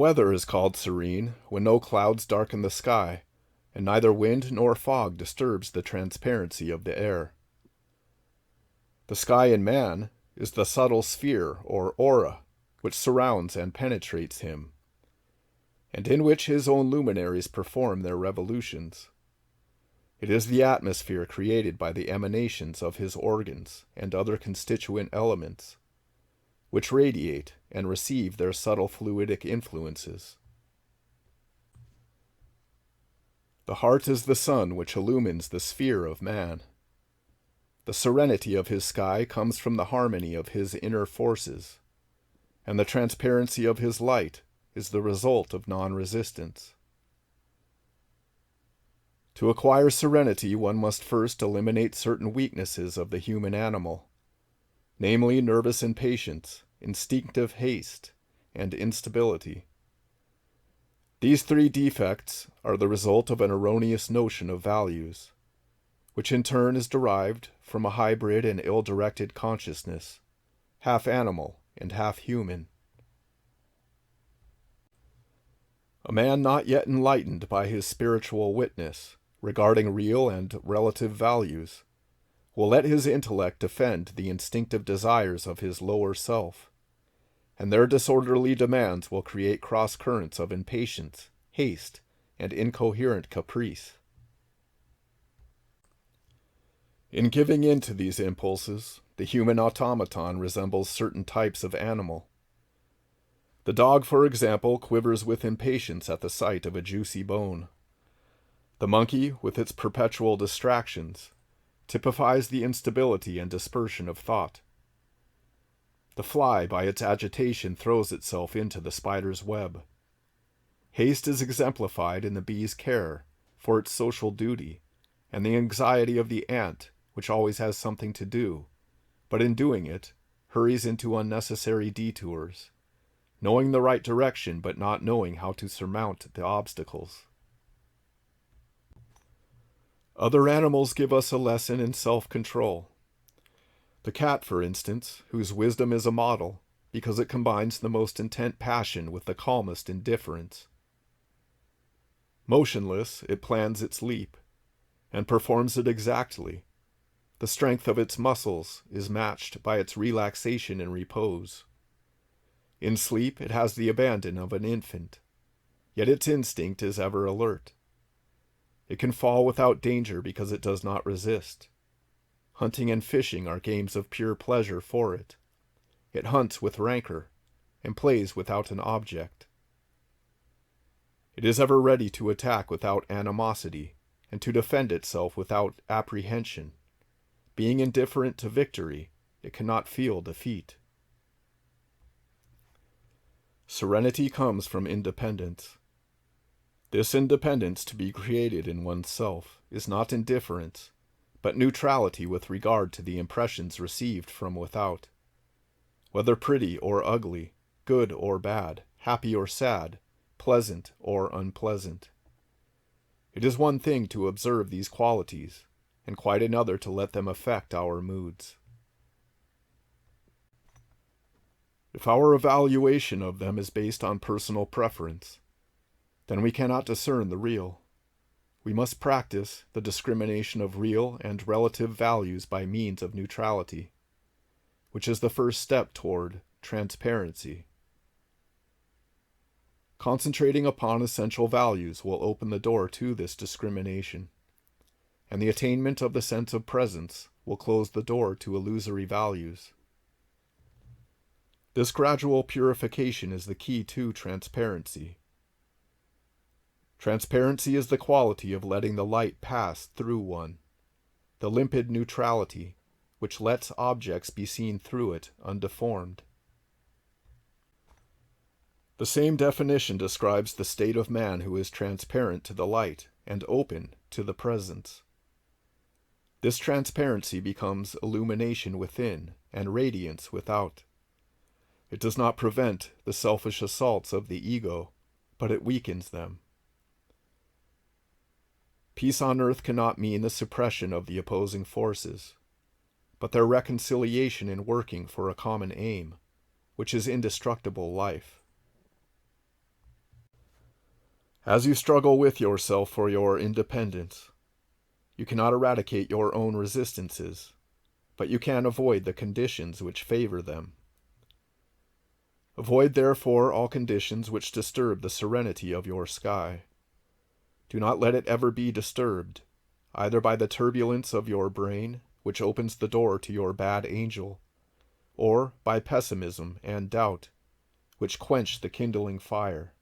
weather is called serene when no clouds darken the sky, and neither wind nor fog disturbs the transparency of the air. The sky in man is the subtle sphere or aura which surrounds and penetrates him, and in which his own luminaries perform their revolutions. It is the atmosphere created by the emanations of his organs and other constituent elements, which radiate and receive their subtle fluidic influences. The heart is the sun which illumines the sphere of man. The serenity of his sky comes from the harmony of his inner forces, and the transparency of his light is the result of non-resistance. To acquire serenity, one must first eliminate certain weaknesses of the human animal, namely nervous impatience, instinctive haste, and instability. These three defects are the result of an erroneous notion of values, which in turn is derived from a hybrid and ill-directed consciousness, half animal and half human. A man not yet enlightened by his spiritual witness regarding real and relative values will let his intellect defend the instinctive desires of his lower self, and their disorderly demands will create cross-currents of impatience, haste, and incoherent caprice. In giving in to these impulses, the human automaton resembles certain types of animal. The dog, for example, quivers with impatience at the sight of a juicy bone. The monkey, with its perpetual distractions, typifies the instability and dispersion of thought. The fly, by its agitation, throws itself into the spider's web. Haste is exemplified in the bee's care for its social duty, and the anxiety of the ant, which always has something to do, but in doing it, hurries into unnecessary detours, knowing the right direction but not knowing how to surmount the obstacles. Other animals give us a lesson in self-control. The cat, for instance, whose wisdom is a model, because it combines the most intent passion with the calmest indifference. Motionless, it plans its leap, and performs it exactly. The strength of its muscles is matched by its relaxation and repose. In sleep, it has the abandon of an infant, yet its instinct is ever alert. It can fall without danger because it does not resist. Hunting and fishing are games of pure pleasure for it. It hunts with rancor, and plays without an object. It is ever ready to attack without animosity, and to defend itself without apprehension. Being indifferent to victory, it cannot feel defeat. Serenity comes from independence. This independence to be created in oneself is not indifference, but neutrality with regard to the impressions received from without. Whether pretty or ugly, good or bad, happy or sad, pleasant or unpleasant. It is one thing to observe these qualities, and quite another to let them affect our moods. If our evaluation of them is based on personal preference, then we cannot discern the real. We must practice the discrimination of real and relative values by means of neutrality, which is the first step toward transparency. Concentrating upon essential values will open the door to this discrimination, and the attainment of the sense of presence will close the door to illusory values. This gradual purification is the key to transparency. Transparency is the quality of letting the light pass through one, the limpid neutrality which lets objects be seen through it undeformed. The same definition describes the state of man who is transparent to the light and open to the presence. This transparency becomes illumination within and radiance without. It does not prevent the selfish assaults of the ego, but it weakens them. Peace on earth cannot mean the suppression of the opposing forces, but their reconciliation in working for a common aim, which is indestructible life. As you struggle with yourself for your independence, you cannot eradicate your own resistances, but you can avoid the conditions which favor them. Avoid therefore all conditions which disturb the serenity of your sky. Do not let it ever be disturbed, either by the turbulence of your brain, which opens the door to your bad angel, or by pessimism and doubt, which quench the kindling fire,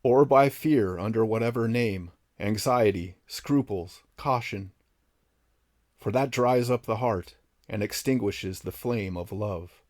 or by fear under whatever name, anxiety, scruples, caution, for that dries up the heart and extinguishes the flame of love.